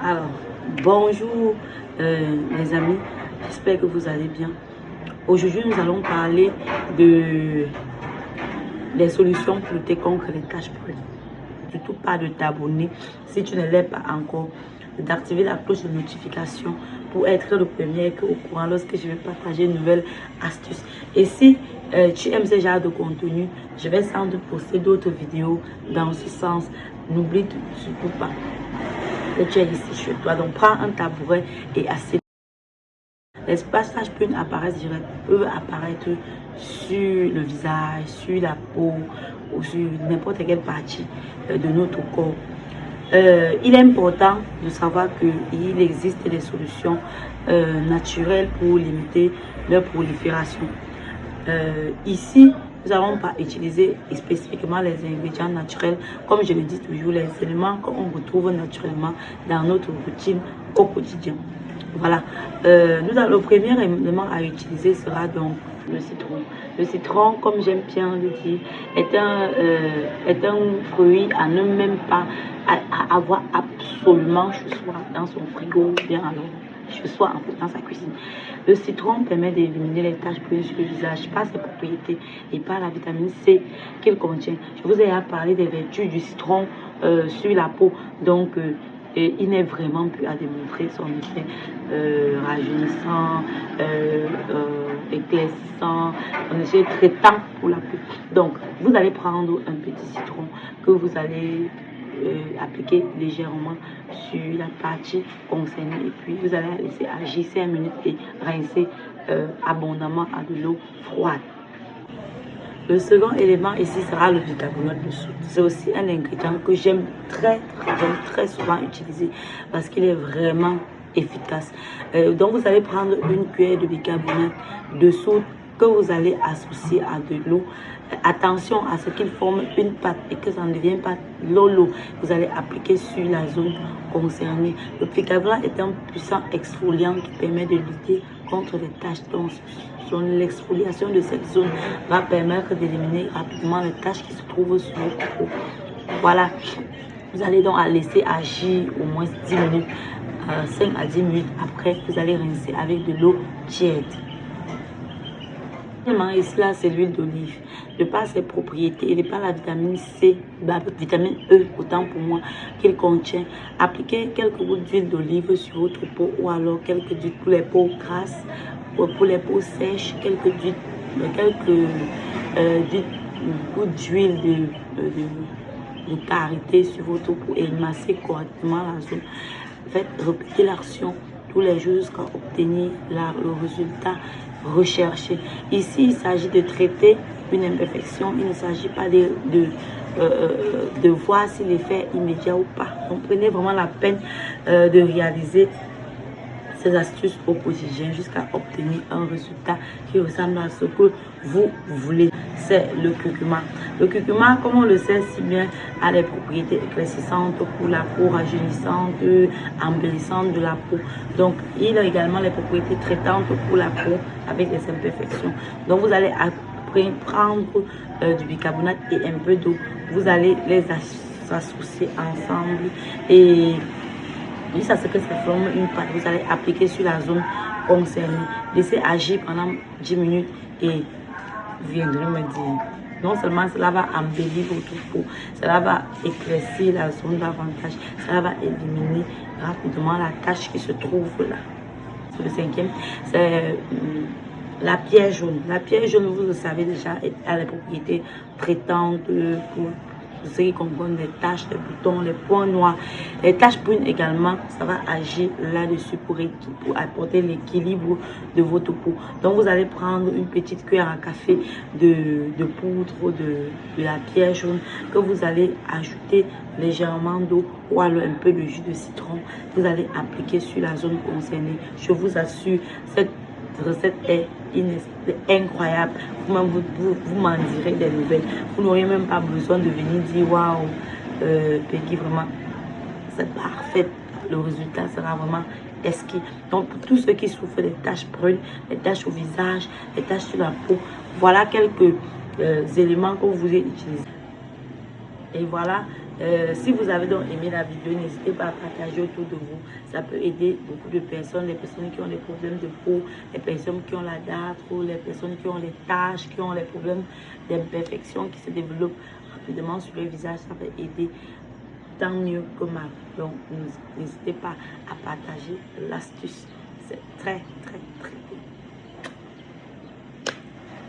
Alors, bonjour les amis, j'espère que vous allez bien. Aujourd'hui, nous allons parler de des solutions pour lutter contre les taches brunes. Surtout pas de t'abonner si tu ne l'es pas encore, d'activer la cloche de notification pour être le premier au courant lorsque je vais partager une nouvelle astuce. Et si tu aimes ce genre de contenu, je vais sans doute poster d'autres vidéos dans ce sens. N'oublie surtout pas que tu es ici chez toi. Donc prends un tabouret et assieds. Les passages peuvent apparaître sur le visage, sur la peau ou sur n'importe quelle partie de notre corps. Il est important de savoir qu'il existe des solutions naturelles pour limiter leur prolifération. Ici, nous n'allons pas utiliser spécifiquement les ingrédients naturels, comme je le dis toujours, les éléments qu'on retrouve naturellement dans notre routine au quotidien. Voilà, le premier élément à utiliser sera donc le citron. Le citron, comme j'aime bien le dire, est un fruit à ne même pas à avoir absolument chez soi, dans son frigo, bien alors chez soi, en fait, dans sa cuisine. Le citron permet d'éliminer les taches brunes sur le visage par ses propriétés et par la vitamine C qu'il contient. Je vous ai parlé des vertus du citron sur la peau, donc et il n'est vraiment plus à démontrer son effet rajeunissant, éclaircissant, un effet traitant pour la peau. Donc, vous allez prendre un petit citron que vous allez appliquer légèrement sur la partie concernée et puis vous allez laisser agir 5 minutes et rincer abondamment à de l'eau froide. Le second élément ici sera le bicarbonate de soude. C'est aussi un ingrédient que j'aime très souvent utiliser parce qu'il est vraiment efficace. Donc vous allez prendre une cuillère de bicarbonate de soude que vous allez associer à de l'eau. Attention à ce qu'il forme une pâte et que ça ne devienne pas l'eau. Vous allez appliquer sur la zone concernée. Le bicarbonate est un puissant exfoliant qui permet de lutter contre les taches. Donc, l'exfoliation de cette zone va permettre d'éliminer rapidement les taches qui se trouvent sur votre peau. Voilà, vous allez donc laisser agir au moins 10 minutes, 5 à 10 minutes après, vous allez rincer avec de l'eau tiède. Ici là, c'est l'huile d'olive. De par ses propriétés et de par la vitamine C, la vitamine E, autant pour moi, qu'il contient, appliquez quelques gouttes d'huile d'olive sur votre peau ou alors quelques gouttes pour les peaux grasses, pour les peaux sèches, quelques gouttes d'huile de karité sur votre peau et massez correctement la zone. Faites répéter l'action tous les jours jusqu'à obtenir le résultat recherché. Ici, il s'agit de traiter une imperfection. Il ne s'agit pas de voir si l'effet est immédiat ou pas. Donc, prenez vraiment la peine de réaliser ces astuces au quotidien jusqu'à obtenir un résultat qui ressemble à ce que vous voulez. C'est le curcuma. Le curcuma, comme on le sait si bien, a des propriétés éclaircissantes pour la peau, rajeunissantes, embellissantes de la peau. Donc, il a également les propriétés traitantes pour la peau avec des imperfections. Donc, vous allez après prendre du bicarbonate et un peu d'eau. Vous allez les associer ensemble et jusqu'à ce que ça forme une pâte. Vous allez appliquer sur la zone concernée. Laissez agir pendant 10 minutes et vous viendrez me dire. Non seulement cela va embellir votre peau, cela va éclaircir la zone davantage, cela va éliminer rapidement la tache qui se trouve là. C'est le cinquième, c'est la pierre jaune. La pierre jaune, vous le savez déjà, a les propriétés traitantes pour ce qui comprend les taches, les boutons, les points noirs, les taches brunes également. Ça va agir là-dessus pour apporter l'équilibre de votre peau. Donc vous allez prendre une petite cuillère à café de poudre de la pierre jaune que vous allez ajouter légèrement d'eau ou alors un peu de jus de citron. Vous allez appliquer sur la zone concernée. Je vous assure, cette recette est incroyable. Vous m'en direz des nouvelles. Vous n'aurez même pas besoin de venir dire waouh, Peggy, vraiment c'est parfait. Le résultat sera vraiment exquis. Donc pour tous ceux qui souffrent des taches brunes, des taches au visage, des taches sur la peau, voilà quelques éléments que vous pouvez utiliser. Et voilà Si vous avez donc aimé la vidéo, n'hésitez pas à partager autour de vous. Ça peut aider beaucoup de personnes, les personnes qui ont des problèmes de peau, les personnes qui ont la dartre, les personnes qui ont les taches, qui ont les problèmes d'imperfection qui se développent rapidement sur le visage. Ça va aider tant mieux que mal. Donc, n'hésitez pas à partager l'astuce. C'est très, très, très bien.